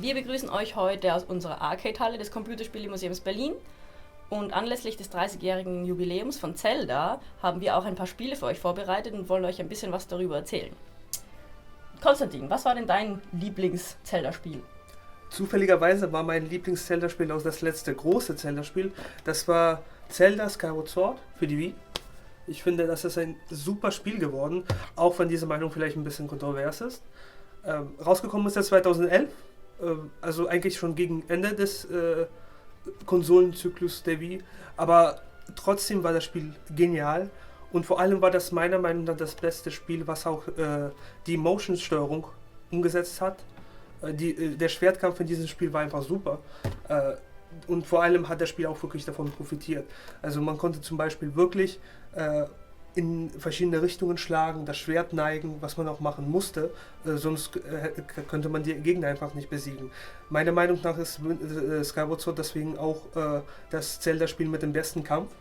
Wir begrüßen euch heute aus unserer Arcade-Halle des Computerspielemuseums Berlin. Und anlässlich des 30-jährigen Jubiläums von Zelda haben wir auch ein paar Spiele für euch vorbereitet und wollen euch ein bisschen was darüber erzählen. Konstantin, was war denn dein Lieblings-Zelda-Spiel? Zufälligerweise war mein Lieblings-Zelda-Spiel auch das letzte große Zelda-Spiel. Das war Zelda Skyward Sword für die Wii. Ich finde, das ist ein super Spiel geworden, auch wenn diese Meinung vielleicht ein bisschen kontrovers ist. Rausgekommen ist er 2011, also eigentlich schon gegen Ende des Konsolenzyklus der Wii, aber trotzdem war das Spiel genial und vor allem war das meiner Meinung nach das beste Spiel, was auch die Motion-Steuerung umgesetzt hat. Der Schwertkampf in diesem Spiel war einfach super. Und vor allem hat das Spiel auch wirklich davon profitiert. Also man konnte zum Beispiel wirklich in verschiedene Richtungen schlagen, das Schwert neigen, was man auch machen musste, sonst könnte man die Gegner einfach nicht besiegen. Meiner Meinung nach ist Skyward Sword deswegen auch das Zelda-Spiel mit dem besten Kampf,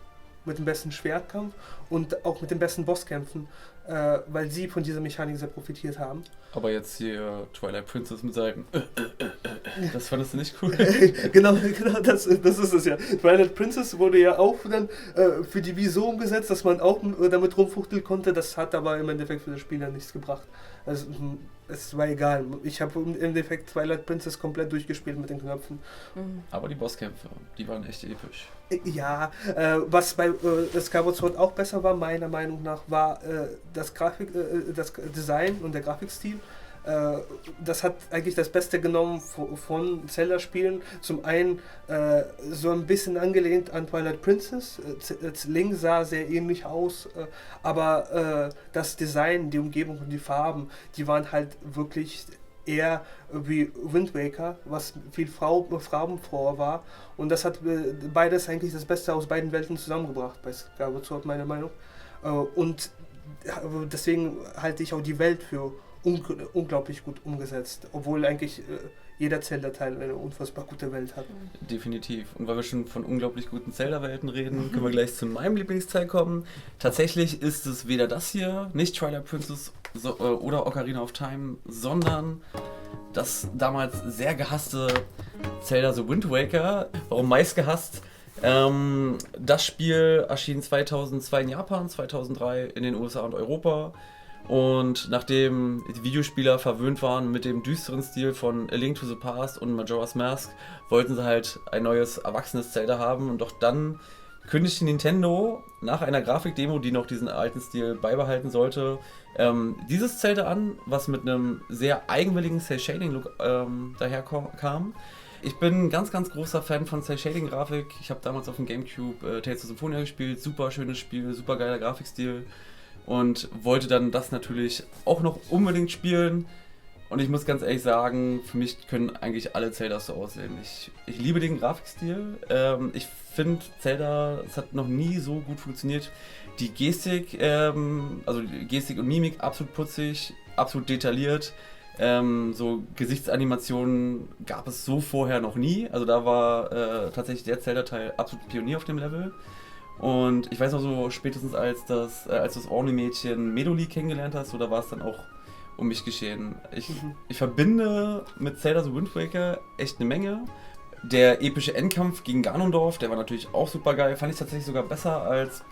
mit dem besten Schwertkampf und auch mit den besten Bosskämpfen, weil sie von dieser Mechanik sehr profitiert haben. Aber jetzt hier Twilight Princess mit seinem das fandest du nicht cool? genau, das ist es ja. Twilight Princess wurde ja auch dann für die Wii so umgesetzt, dass man auch damit rumfuchteln konnte. Das hat aber im Endeffekt für das Spiel dann nichts gebracht. Also es war egal. Ich habe im Endeffekt Twilight Princess komplett durchgespielt mit den Knöpfen. Aber die Bosskämpfe, die waren echt episch. Ja, was bei Skyward Sword auch besser war, meiner Meinung nach, war das Design und der Grafikstil. Das hat eigentlich das Beste genommen von Zelda-Spielen. Zum einen so ein bisschen angelehnt an Twilight Princess. Link sah sehr ähnlich aus, aber das Design, die Umgebung und die Farben, die waren halt wirklich eher wie Wind Waker, was viel farbenfroher war. Und das hat beides eigentlich das Beste aus beiden Welten zusammengebracht bei Skyward Sword, meiner Meinung. Und deswegen halte ich auch die Welt für unglaublich gut umgesetzt, obwohl eigentlich jeder Zelda-Teil eine unfassbar gute Welt hat. Definitiv. Und weil wir schon von unglaublich guten Zelda-Welten reden, können wir gleich zu meinem Lieblingsteil kommen. Tatsächlich ist es weder das hier, nicht Twilight Princess oder Ocarina of Time, sondern das damals sehr gehasste Zelda The Wind Waker. Warum meist gehasst? Das Spiel erschien 2002 in Japan, 2003 in den USA und Europa. Und nachdem die Videospieler verwöhnt waren mit dem düsteren Stil von A Link to the Past und Majora's Mask, wollten sie halt ein neues erwachsenes Zelda haben. Und doch dann kündigte Nintendo nach einer Grafikdemo, die noch diesen alten Stil beibehalten sollte, dieses Zelda an, was mit einem sehr eigenwilligen Cel-Shading-Look daherkam. Ich bin ein ganz, ganz großer Fan von Cel-Shading-Grafik. Ich habe damals auf dem Gamecube Tales of Symphonia gespielt. Super schönes Spiel, super geiler Grafikstil. Und wollte dann das natürlich auch noch unbedingt spielen. Und ich muss ganz ehrlich sagen, für mich können eigentlich alle Zeldas so aussehen. Ich liebe den Grafikstil. Ich finde Zelda, es hat noch nie so gut funktioniert. Die Gestik, also die Gestik und Mimik absolut putzig, absolut detailliert. So Gesichtsanimationen gab es so vorher noch nie. Also da war tatsächlich der Zelda-Teil absolut Pionier auf dem Level. Und ich weiß noch so, spätestens als du das Orni-Mädchen Medoli kennengelernt hast, so, da war es dann auch um mich geschehen. Ich verbinde mit Zelda The Wind Waker echt eine Menge. Der epische Endkampf gegen Ganondorf, der war natürlich auch super geil. Fand ich tatsächlich sogar besser als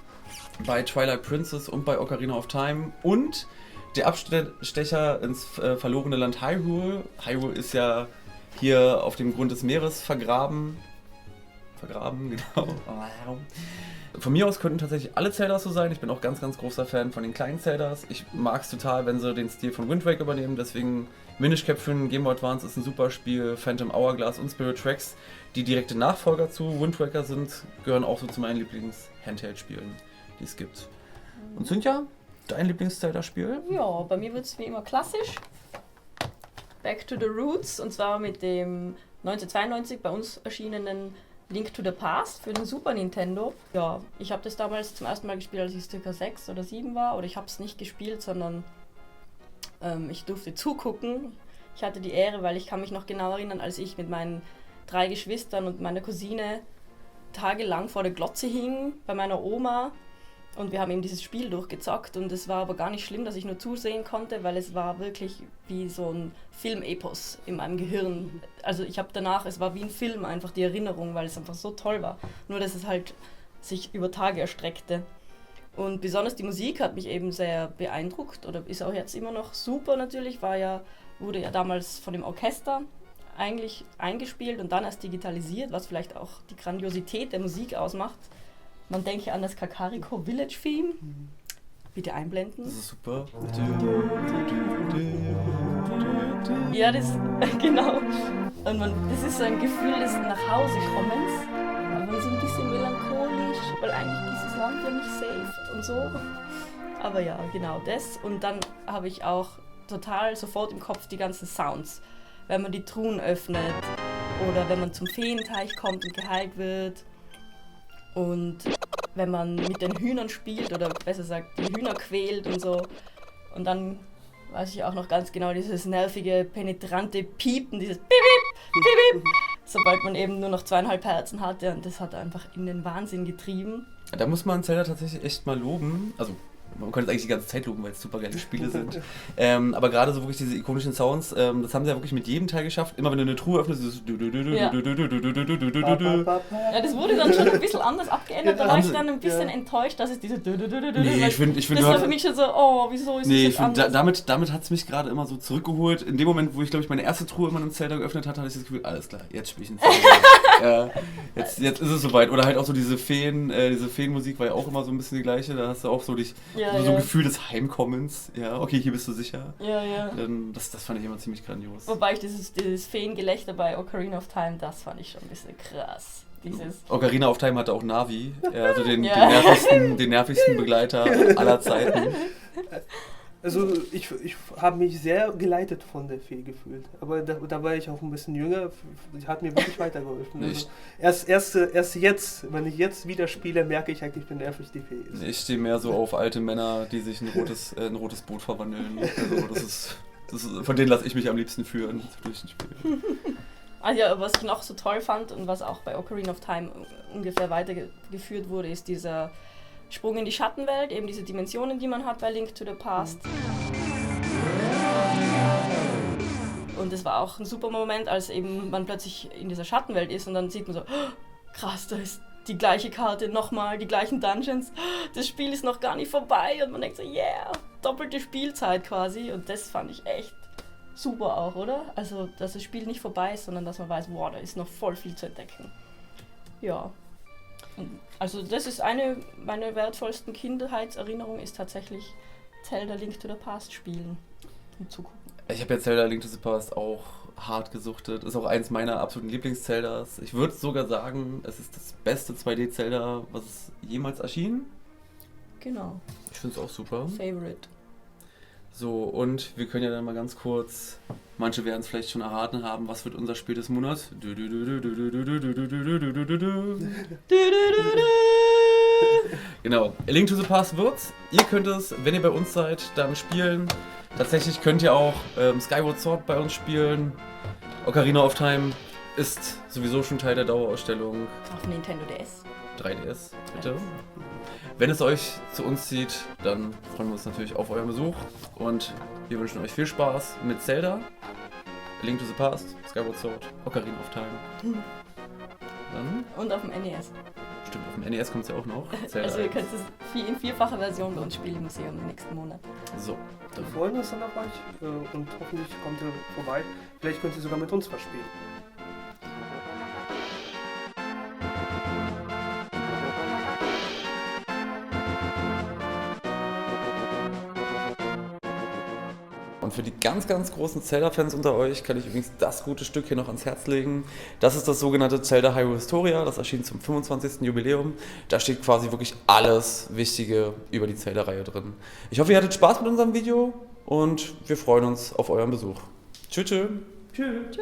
bei Twilight Princess und bei Ocarina of Time. Und der Abstecher ins verlorene Land Hyrule. Hyrule ist ja hier auf dem Grund des Meeres vergraben. Genau. Von mir aus könnten tatsächlich alle Zeldas so sein. Ich bin auch ganz, ganz großer Fan von den kleinen Zeldas. Ich mag es total, wenn sie den Stil von Wind Waker übernehmen. Deswegen Minish Cap für den Game Boy Advance ist ein super Spiel. Phantom Hourglass und Spirit Tracks, die direkte Nachfolger zu Wind Waker sind, gehören auch so zu meinen Lieblings-Handheld-Spielen, die es gibt. Und Cynthia, dein Lieblings-Zelda-Spiel? Ja, bei mir wird es wie immer klassisch. Back to the Roots, und zwar mit dem 1992 bei uns erschienenen Link to the Past für den Super Nintendo. Ja, ich habe das damals zum ersten Mal gespielt, als ich ca. 6 oder 7 war. Oder ich habe es nicht gespielt, sondern ich durfte zugucken. Ich hatte die Ehre, weil ich kann mich noch genau erinnern, als ich mit meinen 3 Geschwistern und meiner Cousine tagelang vor der Glotze hing bei meiner Oma Und wir haben eben dieses Spiel durchgezockt und es war aber gar nicht schlimm, dass ich nur zusehen konnte, weil es war wirklich wie so ein Filmepos in meinem Gehirn. Also ich habe danach, es war wie ein Film einfach die Erinnerung, weil es einfach so toll war. Nur dass es halt sich über Tage erstreckte. Und besonders die Musik hat mich eben sehr beeindruckt oder ist auch jetzt immer noch super natürlich, wurde ja damals von dem Orchester eigentlich eingespielt und dann erst digitalisiert, was vielleicht auch die Grandiosität der Musik ausmacht. Man denke an das Kakariko Village Theme. Bitte einblenden. Das ist super. Ja, das genau. Und das ist so ein Gefühl des Nachhausekommens, aber so ein bisschen melancholisch, weil eigentlich ist das Land ja nicht safe und so. Aber ja, genau das. Und dann habe ich auch total sofort im Kopf die ganzen Sounds. Wenn man die Truhen öffnet oder wenn man zum Feenteich kommt und geheilt wird. Und wenn man mit den Hühnern spielt oder besser gesagt die Hühner quält und so. Und dann weiß ich auch noch ganz genau dieses nervige, penetrante Piepen, dieses Piep, Piep, Piep, Piep, sobald man eben nur noch 2,5 Herzen hatte. Und das hat einfach in den Wahnsinn getrieben. Da muss man Zelda tatsächlich echt mal loben. Also man könnte es eigentlich die ganze Zeit loben, weil es super geile Spiele sind. Aber gerade so wirklich diese ikonischen Sounds, das haben sie ja wirklich mit jedem Teil geschafft. Immer wenn du eine Truhe öffnest, ist Ja, das wurde dann schon ein bisschen anders abgeändert. Da war ich dann ein bisschen enttäuscht, dass es diese Nee, ich finde, das war für mich schon so, oh, wieso ist das nee, jetzt anders? damit hat es mich gerade immer so zurückgeholt. In dem Moment, wo ich, glaube ich, meine erste Truhe immer in Zelda geöffnet hatte ich das Gefühl, alles klar, jetzt spiele ich ein Zelda. Jetzt ist es soweit. Oder halt auch so diese Feenmusik war ja auch immer so ein bisschen die gleiche. Da hast du auch so so ein Gefühl des Heimkommens. Ja, okay, hier bist du sicher. Ja. Das fand ich immer ziemlich grandios. Wobei ich dieses Feengelächter bei Ocarina of Time, das fand ich schon ein bisschen krass. Ocarina of Time hatte auch Navi, also den nervigsten Begleiter aller Zeiten. Also ich habe mich sehr geleitet von der Fee gefühlt, aber da war ich auch ein bisschen jünger, die hat mir wirklich weitergeholfen. Also erst jetzt, wenn ich jetzt wieder spiele, merke ich eigentlich, wie nervig die Fee ist. Ich stehe mehr so auf alte Männer, die sich in ein rotes Boot verwandeln. Also das ist, von denen lasse ich mich am liebsten führen durch ein Spiel. Also was ich noch so toll fand und was auch bei Ocarina of Time ungefähr weitergeführt wurde, ist dieser Sprung in die Schattenwelt, eben diese Dimensionen, die man hat bei Link to the Past. Und es war auch ein super Moment, als eben man plötzlich in dieser Schattenwelt ist und dann sieht man so, oh, krass, da ist die gleiche Karte, nochmal die gleichen Dungeons, das Spiel ist noch gar nicht vorbei und man denkt so, yeah, doppelte Spielzeit quasi und das fand ich echt super auch, oder? Also, dass das Spiel nicht vorbei ist, sondern dass man weiß, wow, da ist noch voll viel zu entdecken. Ja. Also das ist meiner wertvollsten Kindheitserinnerungen ist tatsächlich Zelda Link to the Past spielen und zugucken. Ich habe ja Zelda Link to the Past auch hart gesuchtet. Ist auch eins meiner absoluten Lieblings-Zeldas. Ich würde sogar sagen, es ist das beste 2D-Zelda, was jemals erschien. Genau. Ich finde es auch super. Favorite. So, und wir können ja dann mal ganz kurz, manche werden es vielleicht schon erraten haben, was wird unser Spiel des Monats? Genau, A Link to the Past wird's. Ihr könnt es, wenn ihr bei uns seid, dann spielen. Tatsächlich könnt ihr auch Skyward Sword bei uns spielen. Ocarina of Time ist sowieso schon Teil der Dauerausstellung. Auf Nintendo DS. 3DS, bitte. Wenn es euch zu uns zieht, dann freuen wir uns natürlich auf euren Besuch und wir wünschen euch viel Spaß mit Zelda, A Link to the Past, Skyward Sword, Ocarina of Time. Dann, und auf dem NES. Stimmt, auf dem NES kommt es ja auch noch. Zelda also ihr könnt es in vierfacher Version bei uns spielen im Museum im nächsten Monat. So. Wir freuen uns dann auf euch und hoffentlich kommt ihr vorbei. Vielleicht könnt ihr sogar mit uns was spielen. Und für die ganz, ganz großen Zelda-Fans unter euch kann ich übrigens das gute Stück hier noch ans Herz legen. Das ist das sogenannte Zelda Hyrule Historia. Das erschien zum 25. Jubiläum. Da steht quasi wirklich alles Wichtige über die Zelda-Reihe drin. Ich hoffe, ihr hattet Spaß mit unserem Video und wir freuen uns auf euren Besuch. Tschüss. Tschüss.